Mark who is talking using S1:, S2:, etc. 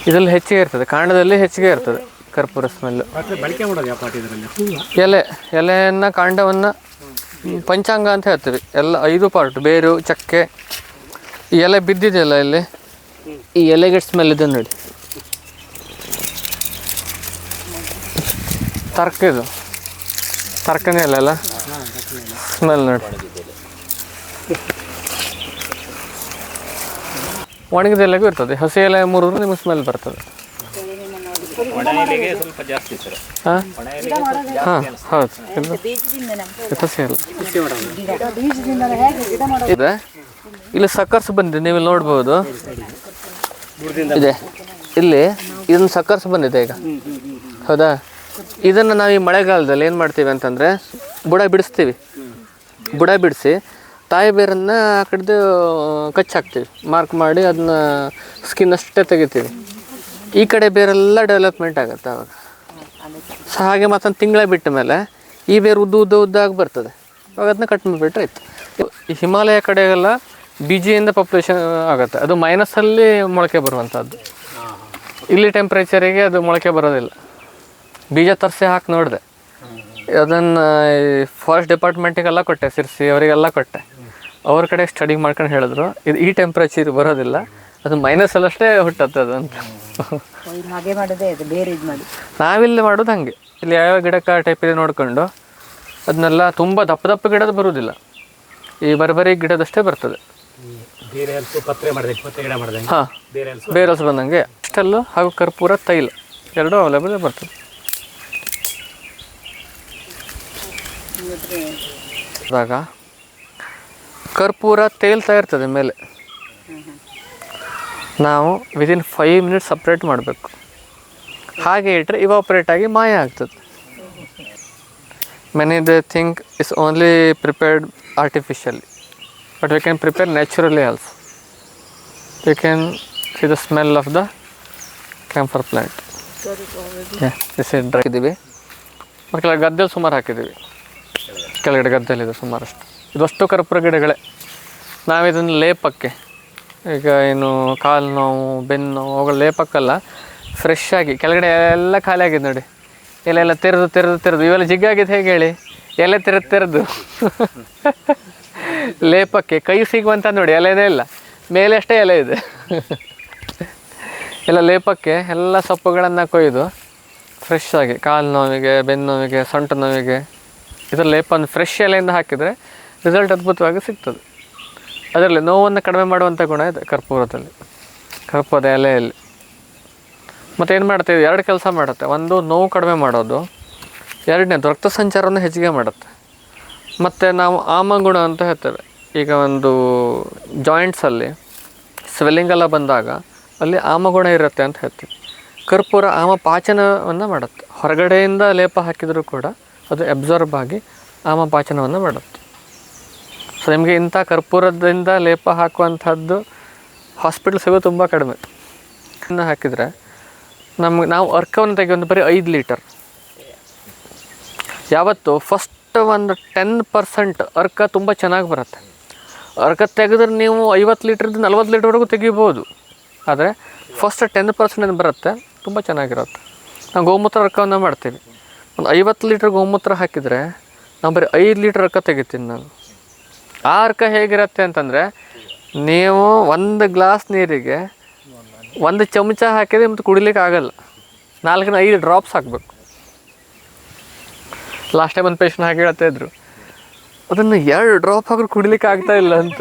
S1: ಇದರಲ್ಲಿ ಹೆಚ್ಚಿಗೆ ಇರ್ತದೆ, ಕಾಂಡದಲ್ಲಿ ಹೆಚ್ಚಿಗೆ ಇರ್ತದೆ ಕರ್ಪೂರ ಸ್ಮೆಲ್.
S2: ಬಳಕೆ ಮಾಡೋದು ಯಾವ ಪಾಟ್ ಇದರಲ್ಲಿ?
S1: ಎಲೆಯನ್ನು ಕಾಂಡವನ್ನು ಪಂಚಾಂಗ ಅಂತ ಹೇಳ್ತೀವಿ. ಎಲ್ಲ 5 ಪಾರ್ಟ್, ಬೇರು, ಚಕ್ಕೆ, ಈ ಎಲೆ ಬಿದ್ದಿದೆಯಲ್ಲ ಇಲ್ಲಿ, ಈ ಎಲೆಗೆ ಸ್ಮೆಲ್ ಇದೆ ನೋಡಿ. ಇದು ತರ್ಕನೇ ಅಲ್ಲ ಸ್ಮೆಲ್ ನೋಡಿ. ಒಣಗಿದ ಎಲೆಗೂ ಇರ್ತದೆ, ಹಸಿ ಎಲೆ ಮುರಿದ್ರೆ ನಿಮಗೆ ಸ್ಮೆಲ್ ಬರ್ತದೆ. ಹಾಂ ಹೌದು, ಹಸಿ ಎಲೆ ಇದೆ. ಇಲ್ಲಿ ಸಕ್ಕರ್ಸ್ ಬಂದಿದೆ, ನೀವು ನೋಡ್ಬೋದು ಇದೆ ಇಲ್ಲಿ. ಇದನ್ನು ಸಕ್ಕರ್ಸ್ ಬಂದಿದೆ ಈಗ, ಹೌದಾ? ಇದನ್ನು ನಾವು ಈ ಮಳೆಗಾಲದಲ್ಲಿ ಏನು ಮಾಡ್ತೀವಿ ಅಂತಂದರೆ ಬುಡ ಬಿಡಿಸ್ತೀವಿ. ಬುಡ ಬಿಡಿಸಿ ತಾಯಿ ಬೇರನ್ನು ಆ ಕಡೆದು ಕಚ್ಚಾಕ್ತೀವಿ, ಮಾರ್ಕ್ ಮಾಡಿ ಅದನ್ನ ಸ್ಕಿನ್ ಅಷ್ಟೇ ತೆಗಿತೀವಿ. ಈ ಕಡೆ ಬೇರೆಲ್ಲ ಡೆವಲಪ್ಮೆಂಟ್ ಆಗುತ್ತೆ ಆವಾಗ. ಸೊ ಹಾಗೆ ಮತ್ತೊಂದು ತಿಂಗಳ ಬಿಟ್ಟ ಮೇಲೆ ಈ ಬೇರು ಉದ್ದಾಗಿ ಬರ್ತದೆ, ಅವಾಗ ಅದನ್ನ ಕಟ್ ಮಾಡಿಬಿಟ್ರೆ ಆಯ್ತು. ಈ ಹಿಮಾಲಯ ಕಡೆಗೆಲ್ಲ ಬಿಜಿಯಿಂದ ಪಾಪ್ಯುಲೇಷನ್ ಆಗುತ್ತೆ, ಅದು ಮೈನಸಲ್ಲಿ ಮೊಳಕೆ ಬರುವಂಥದ್ದು. ಇಲ್ಲಿ ಟೆಂಪ್ರೇಚರಿಗೆ ಅದು ಮೊಳಕೆ ಬರೋದಿಲ್ಲ. ಬೀಜ ತರಿಸಿ ಹಾಕಿ ನೋಡಿದೆ, ಅದನ್ನು ಫಾರೆಸ್ಟ್ ಡಿಪಾರ್ಟ್ಮೆಂಟಿಗೆಲ್ಲ ಕೊಟ್ಟೆ, ಸಿರ್ಸಿ ಅವರಿಗೆಲ್ಲ ಕೊಟ್ಟೆ. ಅವ್ರ ಕಡೆ ಸ್ಟಡಿ ಮಾಡ್ಕೊಂಡು ಹೇಳಿದ್ರು ಇದು ಈ ಟೆಂಪ್ರೇಚರ್ ಬರೋದಿಲ್ಲ, ಅದು ಮೈನಸಲ್ಲಷ್ಟೇ ಹುಟ್ಟತ್ತೆ ಅದು ಅಂತ. ನಾವಿಲ್ಲಿ ಮಾಡೋದು ಹಾಗೆ, ಇಲ್ಲಿ ಯಾವ ಗಿಡಕ್ಕೆ ಟೈಪ್ ಇದೆ ನೋಡಿಕೊಂಡು ಅದನ್ನೆಲ್ಲ. ತುಂಬ ದಪ್ಪ ಗಿಡದ ಬರೋದಿಲ್ಲ, ಈ ಬರಬರಿ ಗಿಡದಷ್ಟೇ ಬರ್ತದೆ. ಹಾಂ, ಬೇರಲ್ಸ್ ಬಂದಂಗೆ ಅಷ್ಟೆಲ್ಲೂ ಹಾಗೂ ಕರ್ಪೂರ ತೈಲ ಎರಡೂ ಅವೈಲೇಬಲ್ ಬರ್ತದೆ. ಆದಾಗ ಕರ್ಪೂರ ತೇಲ್ತಾ ಇರ್ತದೆ ಮೇಲೆ, ನಾವು ವಿದಿನ್ 5 ಮಿನಿಟ್ಸ್ ಸಪ್ರೇಟ್ ಮಾಡಬೇಕು. ಹಾಗೆ ಇಟ್ಟರೆ ಇವಾಪ್ರೇಟ್ ಆಗಿ ಮಾಯ ಆಗ್ತದೆ. Many they think is only prepared artificially, but we can prepare naturally also. You can see the smell of the camphor plant. Dry ಹಾಕಿದ್ದೀವಿ, ಮತ್ತು ಕೆಳಗೆ ಗದ್ದೆಯಲ್ಲಿ ಸುಮಾರು ಹಾಕಿದ್ದೀವಿ. ಕೆಳಗಡೆ ಗದ್ದೆಯಲ್ಲಿದೆ ಸುಮಾರಷ್ಟು. ಇದಷ್ಟು ಕರ್ಪೂರ ಗಿಡಗಳೇ. ನಾವಿದನ್ನು ಲೇಪಕ್ಕೆ, ಈಗ ಏನು ಕಾಲು ನೋವು, ಬೆನ್ನು ನೋವು, ಅವುಗಳ ಲೇಪಕ್ಕಲ್ಲ, ಫ್ರೆಶ್ ಆಗಿ ಕೆಳಗಡೆ ಎಲ್ಲ ಖಾಲಿ ಆಗಿದೆ ನೋಡಿ, ಎಲೆಲ್ಲ ತೆರೆದು ಇವೆಲ್ಲ ಜಿಗ್ಗಾಗಿದೆ. ಹೇಗೆ ಹೇಳಿ, ಎಲೆ ತೆರೆದು ಲೇಪಕ್ಕೆ ಕೈ ಸಿಗುವಂಥ ನೋಡಿ, ಎಲೆನೇ ಇಲ್ಲ, ಮೇಲೆ ಅಷ್ಟೇ ಎಲೆ ಇದೆ. ಎಲ್ಲ ಲೇಪಕ್ಕೆ ಎಲ್ಲ ಸೊಪ್ಪುಗಳನ್ನು ಕೊಯ್ದು ಫ್ರೆಶ್ ಆಗಿ ಕಾಲು ನೋವಿಗೆ, ಬೆನ್ನು ನೋವಿಗೆ, ಸೊಂಟ ನೋವಿಗೆ ಇದರ ಲೇಪನ್ನು ಫ್ರೆಶ್ ಎಲೆಯಿಂದ ಹಾಕಿದರೆ ರಿಸಲ್ಟ್ ಅದ್ಭುತವಾಗಿ ಸಿಗ್ತದೆ. ಅದರಲ್ಲಿ ನೋವನ್ನು ಕಡಿಮೆ ಮಾಡುವಂಥ ಗುಣ ಇದೆ ಕರ್ಪೂರದಲ್ಲಿ, ಕರ್ಪೂರದ ಎಲೆಯಲ್ಲಿ. ಮತ್ತು ಏನು ಮಾಡ್ತೀವಿ, 2 ಕೆಲಸ ಮಾಡುತ್ತೆ. ಒಂದು, ನೋವು ಕಡಿಮೆ ಮಾಡೋದು. 2ನೇದು, ರಕ್ತ ಸಂಚಾರವನ್ನು ಹೆಚ್ಚಿಗೆ ಮಾಡುತ್ತೆ. ಮತ್ತು ನಾವು ಆಮಗುಣ ಅಂತ ಹೇಳ್ತೇವೆ. ಈಗ ಒಂದು ಜಾಯಿಂಟ್ಸಲ್ಲಿ ಸ್ವೆಲ್ಲಿಂಗ್ ಎಲ್ಲ ಬಂದಾಗ ಅಲ್ಲಿ ಆಮಗುಣ ಇರುತ್ತೆ ಅಂತ ಹೇಳ್ತೀವಿ. ಕರ್ಪೂರ ಆಮ ಪಾಚನವನ್ನು ಮಾಡುತ್ತೆ. ಹೊರಗಡೆಯಿಂದ ಲೇಪ ಹಾಕಿದರೂ ಕೂಡ ಅದು ಅಬ್ಸರ್ವ್ ಆಗಿ ಆಮ ಪಾಚನವನ್ನು ಮಾಡುತ್ತೆ. ಸೊ ನಿಮಗೆ ಇಂಥ ಕರ್ಪೂರದಿಂದ ಲೇಪ ಹಾಕುವಂಥದ್ದು ಹಾಸ್ಪಿಟಲ್ ಸಿಗೋದು ತುಂಬ ಕಡಿಮೆ. ಇನ್ನು ಹಾಕಿದರೆ ನಾವು ಅರ್ಕವನ್ನು ತೆಗೆಯೋದು ಬರೀ 5 ಲೀಟರ್. ಯಾವತ್ತು ಫಸ್ಟ್ ಒಂದು 10% ಅರ್ಕ ತುಂಬ ಚೆನ್ನಾಗಿ ಬರುತ್ತೆ. ಅರ್ಕ ತೆಗೆದ್ರೆ ನೀವು 50 ಲೀಟ್ರಿಂದ 40 ಲೀಟ್ರ್ವರೆಗೂ ತೆಗಿಬೋದು. ಆದರೆ ಫಸ್ಟ್ 10% ಏನು ಬರುತ್ತೆ, ತುಂಬ ಚೆನ್ನಾಗಿರುತ್ತೆ. ನಾವು ಗೋಮೂತ್ರ ಅರ್ಕವನ್ನು ಮಾಡ್ತೀವಿ. ಒಂದು 50 ಲೀಟ್ರ್ ಗೋಮೂತ್ರ ಹಾಕಿದರೆ ನಾವು ಬರೀ 5 ಲೀಟ್ರ್ ಅರ್ಕ ತೆಗಿತೀನಿ ನಾನು. ಆ ಅರ್ಕ ಹೇಗಿರುತ್ತೆ ಅಂತಂದರೆ, ನೀವು 1 ಗ್ಲಾಸ್ ನೀರಿಗೆ 1 ಚಮಚ ಹಾಕಿದರೆ ಮತ್ತು ಕುಡಿಲಿಕ್ಕೆ ಆಗೋಲ್ಲ, 4-5 ಡ್ರಾಪ್ಸ್ ಹಾಕಬೇಕು. ಲಾಸ್ಟ್ ಟೈಮ್ ಒಂದು ಪೇಷಂಟ್ ಹಾಗೆ ಹೇಳ್ತಾ ಇದ್ರು, ಅದನ್ನು 2 ಡ್ರಾಪ್ ಹಾಕಿದ್ರೆ ಕುಡಿಲಿಕ್ಕೆ ಆಗ್ತಾಯಿಲ್ಲ ಅಂತ.